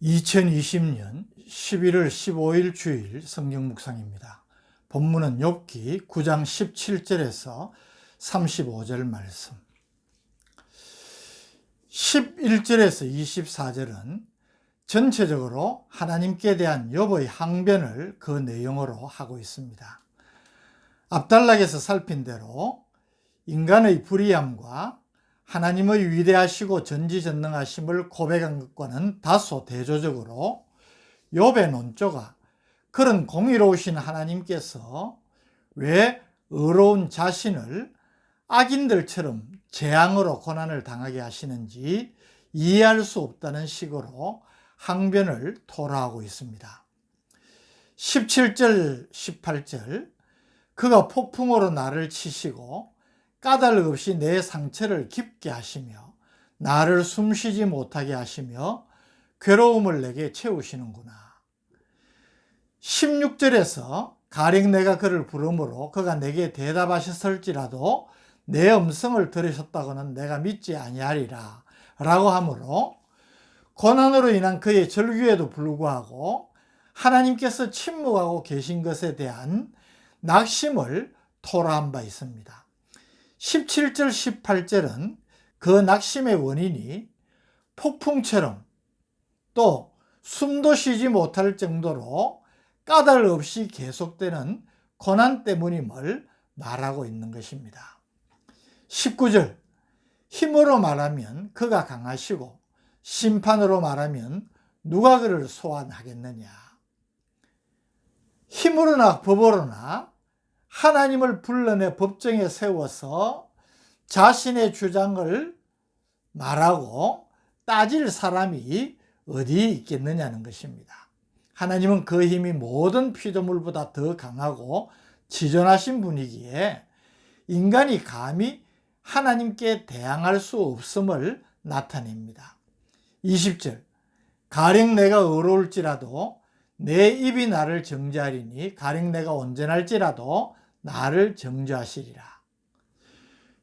2020년 11월 15일 주일 성경 묵상입니다. 본문은 욥기 9장 17절에서 35절 말씀. 11절에서 24절은 전체적으로 하나님께 대한 욥의 항변을 그 내용으로 하고 있습니다. 앞단락에서 살핀 대로 인간의 불의함과 하나님의 위대하시고 전지전능하심을 고백한 것과는 다소 대조적으로 욥의 논조가 그런 공의로우신 하나님께서 왜 의로운 자신을 악인들처럼 재앙으로 고난을 당하게 하시는지 이해할 수 없다는 식으로 항변을 토로하고 있습니다. 17절, 18절 그가 폭풍으로 나를 치시고 까닭 없이 내 상처를 깊게 하시며 나를 숨쉬지 못하게 하시며 괴로움을 내게 채우시는구나. 16절에서 가령 내가 그를 부르므로 그가 내게 대답하셨을지라도 내 음성을 들으셨다고는 내가 믿지 아니하리라 라고 하므로 고난으로 인한 그의 절규에도 불구하고 하나님께서 침묵하고 계신 것에 대한 낙심을 토로한 바 있습니다. 17절, 18절은 그 낙심의 원인이 폭풍처럼 또 숨도 쉬지 못할 정도로 까닭 없이 계속되는 고난 때문임을 말하고 있는 것입니다. 19절, 힘으로 말하면 그가 강하시고 심판으로 말하면 누가 그를 소환하겠느냐. 힘으로나 법으로나 하나님을 불러내 법정에 세워서 자신의 주장을 말하고 따질 사람이 어디 있겠느냐는 것입니다. 하나님은 그 힘이 모든 피조물보다 더 강하고 지존하신 분이기에 인간이 감히 하나님께 대항할 수 없음을 나타냅니다. 20절, 가령 내가 의로울지라도 내 입이 나를 정죄하리니 가령 내가 온전할지라도 나를 정죄하시리라.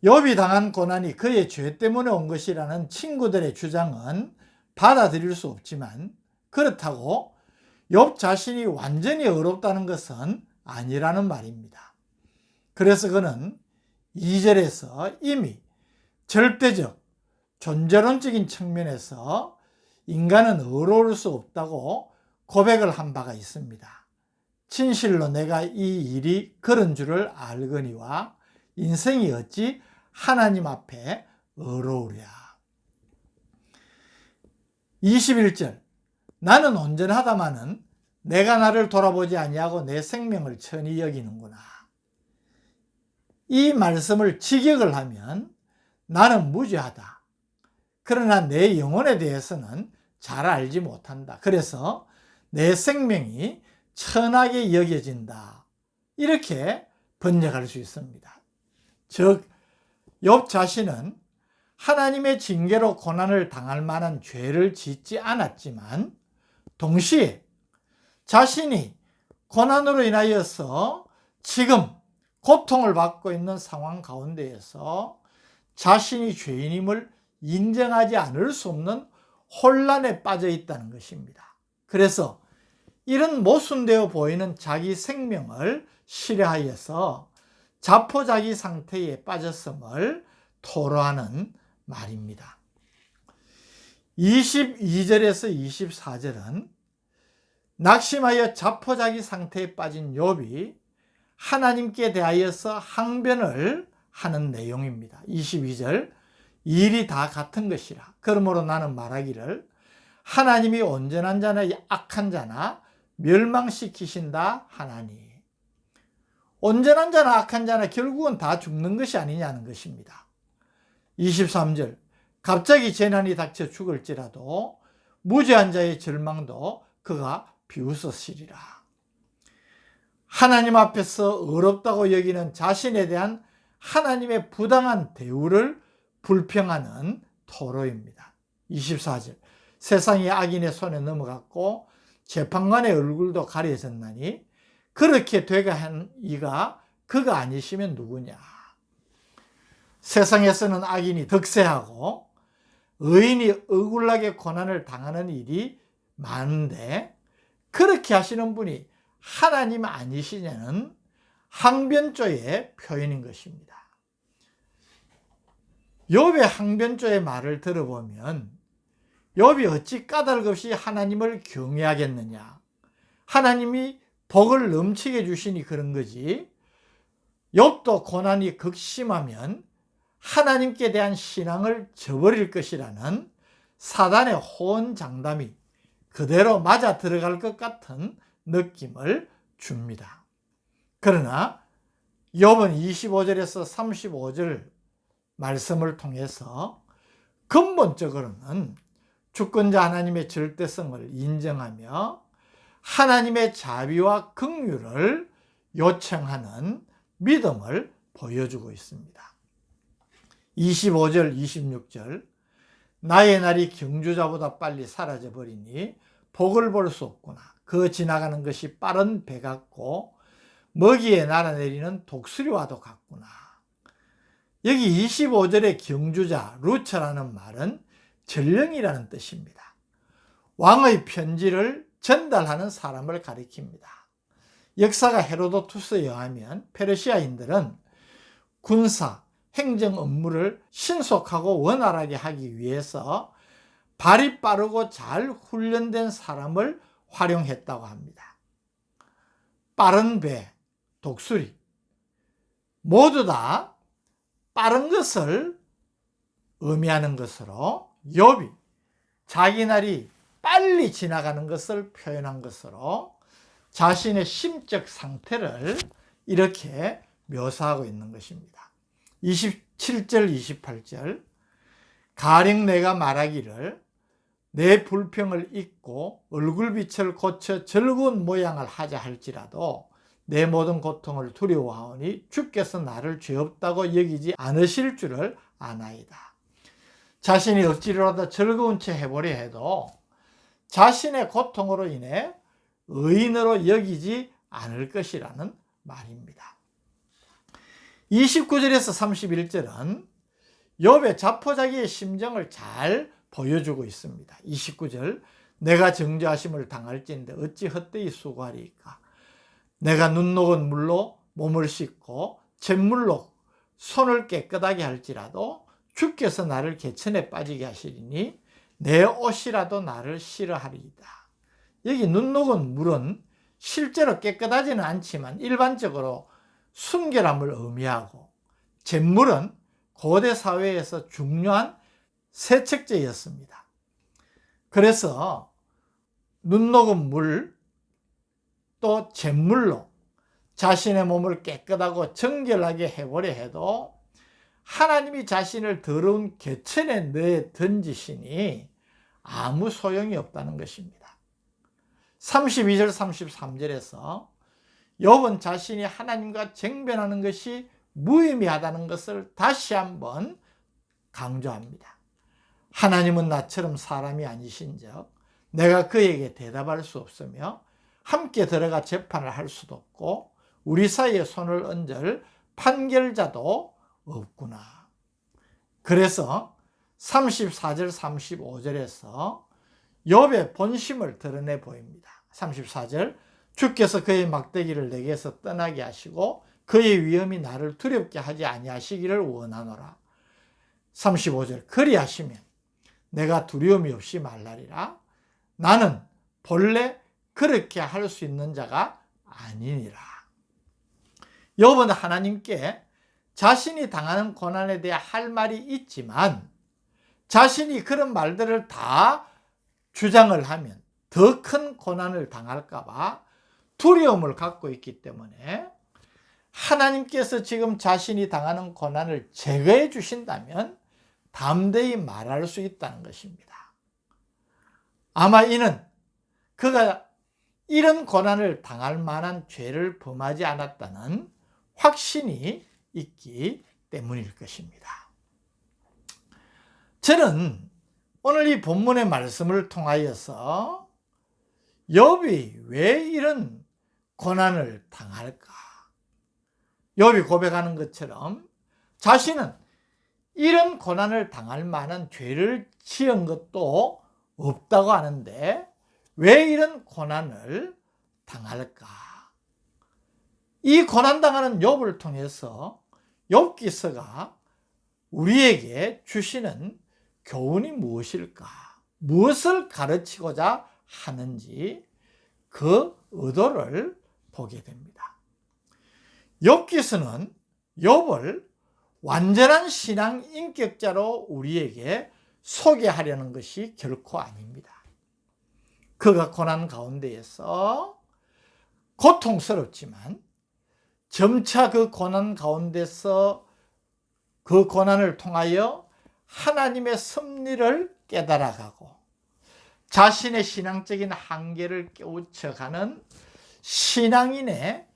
욥이 당한 고난이 그의 죄 때문에 온 것이라는 친구들의 주장은 받아들일 수 없지만 그렇다고 욥 자신이 완전히 의롭다는 것은 아니라는 말입니다. 그래서 그는 2절에서 이미 절대적 존재론적인 측면에서 인간은 의로울 수 없다고 고백을 한 바가 있습니다. 진실로 내가 이 일이 그런 줄을 알거니와 인생이 어찌 하나님 앞에 의로우랴. 21절, 나는 온전하다마는 내가 나를 돌아보지 아니하고 내 생명을 천히 여기는구나. 이 말씀을 직역을 하면 나는 무죄하다. 그러나 내 영혼에 대해서는 잘 알지 못한다. 그래서 내 생명이 천하게 여겨진다. 이렇게 번역할 수 있습니다. 즉, 욥 자신은 하나님의 징계로 고난을 당할 만한 죄를 짓지 않았지만 동시에 자신이 고난으로 인하여서 지금 고통을 받고 있는 상황 가운데에서 자신이 죄인임을 인정하지 않을 수 없는 혼란에 빠져 있다는 것입니다. 그래서 이런 모순되어 보이는 자기 생명을 실해하여서 자포자기 상태에 빠졌음을 토로하는 말입니다. 22절에서 24절은 낙심하여 자포자기 상태에 빠진 욥이 하나님께 대하여서 항변을 하는 내용입니다. 22절, 일이 다 같은 것이라. 그러므로 나는 말하기를 하나님이 온전한 자나 악한 자나 멸망시키신다 하나니. 온전한 자나 악한 자나 결국은 다 죽는 것이 아니냐는 것입니다. 23절, 갑자기 재난이 닥쳐 죽을지라도 무죄한 자의 절망도 그가 비웃으시리라. 하나님 앞에서 어렵다고 여기는 자신에 대한 하나님의 부당한 대우를 불평하는 토로입니다. 24절, 세상이 악인의 손에 넘어갔고 재판관의 얼굴도 가려졌나니 그렇게 되게 한 이가 그가 아니시면 누구냐. 세상에서는 악인이 득세하고 의인이 억울하게 고난을 당하는 일이 많은데 그렇게 하시는 분이 하나님 아니시냐는 항변조의 표현인 것입니다. 욥의 항변조의 말을 들어보면 욥이 어찌 까닭 없이 하나님을 경외하겠느냐. 하나님이 복을 넘치게 주시니 그런 거지. 욥도 고난이 극심하면 하나님께 대한 신앙을 저버릴 것이라는 사단의 호언장담이 그대로 맞아 들어갈 것 같은 느낌을 줍니다. 그러나 욥은 25절에서 35절 말씀을 통해서 근본적으로는 주권자 하나님의 절대성을 인정하며 하나님의 자비와 긍휼을 요청하는 믿음을 보여주고 있습니다. 25절, 26절 나의 날이 경주자보다 빨리 사라져 버리니 복을 볼 수 없구나. 그 지나가는 것이 빠른 배 같고 먹이에 날아내리는 독수리와도 같구나. 여기 25절의 경주자, 루처라는 말은 전령이라는 뜻입니다. 왕의 편지를 전달하는 사람을 가리킵니다. 역사가 헤로도투스에 의하면 페르시아인들은 군사, 행정 업무를 신속하고 원활하게 하기 위해서 발이 빠르고 잘 훈련된 사람을 활용했다고 합니다. 빠른 배, 독수리 모두 다 빠른 것을 의미하는 것으로 욥이 자기 날이 빨리 지나가는 것을 표현한 것으로 자신의 심적 상태를 이렇게 묘사하고 있는 것입니다. 27절, 28절 가령 내가 말하기를 내 불평을 잊고 얼굴빛을 고쳐 즐거운 모양을 하자 할지라도 내 모든 고통을 두려워하오니 주께서 나를 죄 없다고 여기지 않으실 줄을 아나이다. 자신이 억지로라도 즐거운 채 해보려 해도 자신의 고통으로 인해 의인으로 여기지 않을 것이라는 말입니다. 29절에서 31절은 욥의 자포자기의 심정을 잘 보여주고 있습니다. 29절 내가 정죄하심을 당할진대 어찌 헛되이 수고하리이까. 내가 눈 녹은 물로 몸을 씻고 잿물로 손을 깨끗하게 할지라도 주께서 나를 개천에 빠지게 하시리니 내 옷이라도 나를 싫어하리이다. 여기 눈 녹은 물은 실제로 깨끗하지는 않지만 일반적으로 순결함을 의미하고 잿물은 고대 사회에서 중요한 세척제였습니다. 그래서 눈 녹은 물 또 잿물로 자신의 몸을 깨끗하고 정결하게 해보려 해도 하나님이 자신을 더러운 개천에 내어 던지시니 아무 소용이 없다는 것입니다. 32절 33절에서 욥은 자신이 하나님과 쟁변하는 것이 무의미하다는 것을 다시 한번 강조합니다. 하나님은 나처럼 사람이 아니신즉 내가 그에게 대답할 수 없으며 함께 들어가 재판을 할 수도 없고 우리 사이에 손을 얹을 판결자도 없구나. 그래서 34절 35절에서 욥의 본심을 드러내 보입니다. 34절 주께서 그의 막대기를 내게서 떠나게 하시고 그의 위험이 나를 두렵게 하지 아니하시기를 원하노라. 35절 그리하시면 내가 두려움이 없이 말라리라. 나는 본래 그렇게 할 수 있는 자가 아니니라. 욥은 하나님께 자신이 당하는 고난에 대해 할 말이 있지만 자신이 그런 말들을 다 주장을 하면 더 큰 고난을 당할까 봐 두려움을 갖고 있기 때문에 하나님께서 지금 자신이 당하는 고난을 제거해 주신다면 담대히 말할 수 있다는 것입니다. 아마 이는 그가 이런 고난을 당할 만한 죄를 범하지 않았다는 확신이 있기 때문일 것입니다. 저는 오늘 이 본문의 말씀을 통하여서 욥이 왜 이런 고난을 당할까? 욥이 고백하는 것처럼 자신은 이런 고난을 당할 만한 죄를 지은 것도 없다고 하는데 왜 이런 고난을 당할까? 이 고난당하는 욥을 통해서 욥기서가 우리에게 주시는 교훈이 무엇일까? 무엇을 가르치고자 하는지 그 의도를 보게 됩니다. 욥기서는 욥을 완전한 신앙 인격자로 우리에게 소개하려는 것이 결코 아닙니다. 그가 고난 가운데에서 고통스럽지만 점차 그 고난 가운데서 그 고난을 통하여 하나님의 섭리를 깨달아가고 자신의 신앙적인 한계를 깨우쳐가는 신앙인의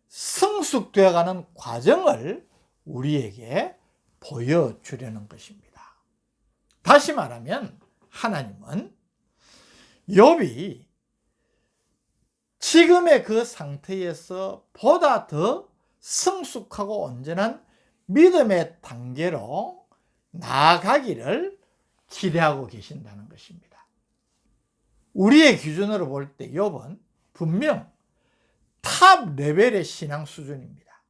성숙되어가는 과정을 우리에게 보여주려는 것입니다. 다시 말하면 하나님은 욥이 지금의 그 상태에서 보다 더 성숙하고 온전한 믿음의 단계로 나아가기를 기대하고 계신다는 것입니다. 우리의 기준으로 볼 때 욥은 분명 탑 레벨의 신앙 수준입니다.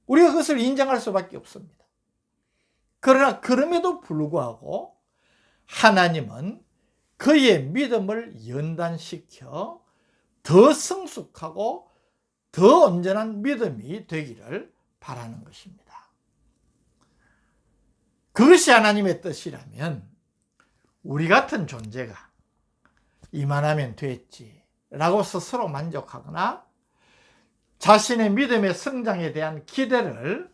우리가 그것을 인정할 수밖에 없습니다. 그러나 그럼에도 불구하고 하나님은 그의 믿음을 연단시켜 더 성숙하고 더 온전한 믿음이 되기를 바라는 것입니다. 그것이 하나님의 뜻이라면 우리 같은 존재가 이만하면 됐지 라고 스스로 만족하거나 자신의 믿음의 성장에 대한 기대를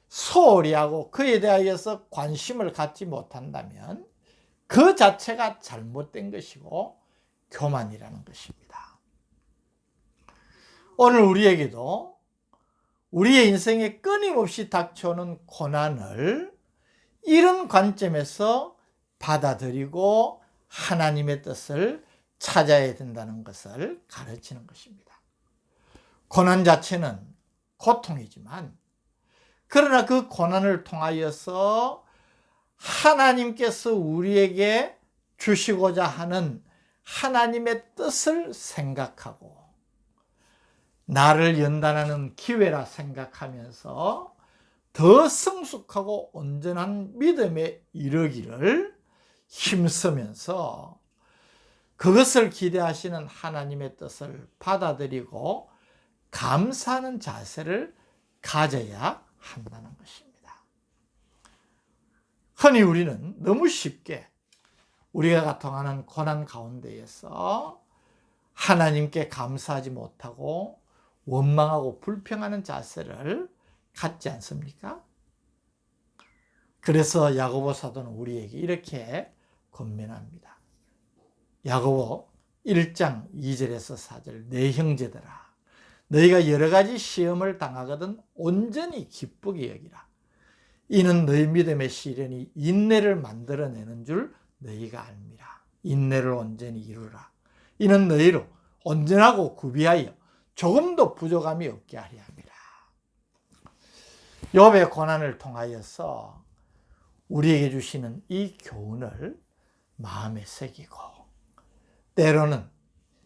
소홀히 하고 그에 대하여서 관심을 갖지 못한다면 그 자체가 잘못된 것이고 교만이라는 것입니다. 오늘 우리에게도 우리의 인생에 끊임없이 닥쳐오는 고난을 이런 관점에서 받아들이고 하나님의 뜻을 찾아야 된다는 것을 가르치는 것입니다. 고난 자체는 고통이지만 그러나 그 고난을 통하여서 하나님께서 우리에게 주시고자 하는 하나님의 뜻을 생각하고 나를 연단하는 기회라 생각하면서 더 성숙하고 온전한 믿음에 이르기를 힘쓰면서 그것을 기대하시는 하나님의 뜻을 받아들이고 감사하는 자세를 가져야 한다는 것입니다. 흔히 우리는 너무 쉽게 우리가 통하는 고난 가운데에서 하나님께 감사하지 못하고 원망하고 불평하는 자세를 갖지 않습니까? 그래서 야고보 사도는 우리에게 이렇게 권면합니다. 야고보 1장 2절에서 4절 내 형제들아 너희가 여러 가지 시험을 당하거든 온전히 기쁘게 여기라. 이는 너희 믿음의 시련이 인내를 만들어내는 줄 너희가 알미라. 인내를 온전히 이루라. 이는 너희로 온전하고 구비하여 조금도 부족함이 없게 하려 함이라. 욥의 고난을 통하여서 우리에게 주시는 이 교훈을 마음에 새기고 때로는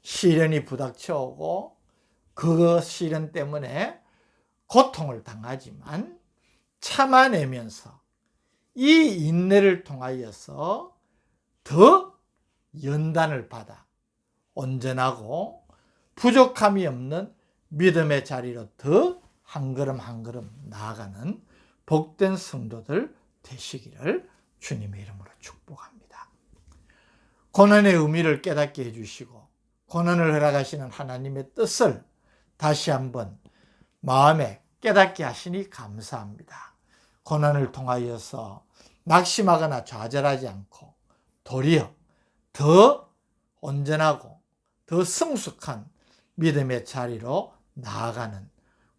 시련이 부닥쳐오고 그 시련 때문에 고통을 당하지만 참아내면서 이 인내를 통하여서 더 연단을 받아 온전하고 부족함이 없는 믿음의 자리로 더 한 걸음 한 걸음 나아가는 복된 성도들 되시기를 주님의 이름으로 축복합니다. 고난의 의미를 깨닫게 해주시고 고난을 허락하시는 하나님의 뜻을 다시 한번 마음에 깨닫게 하시니 감사합니다. 고난을 통하여서 낙심하거나 좌절하지 않고 도리어 더 온전하고 더 성숙한 믿음의 자리로 나아가는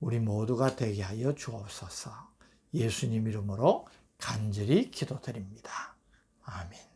우리 모두가 되게 하여 주옵소서. 예수님 이름으로 간절히 기도드립니다. 아멘.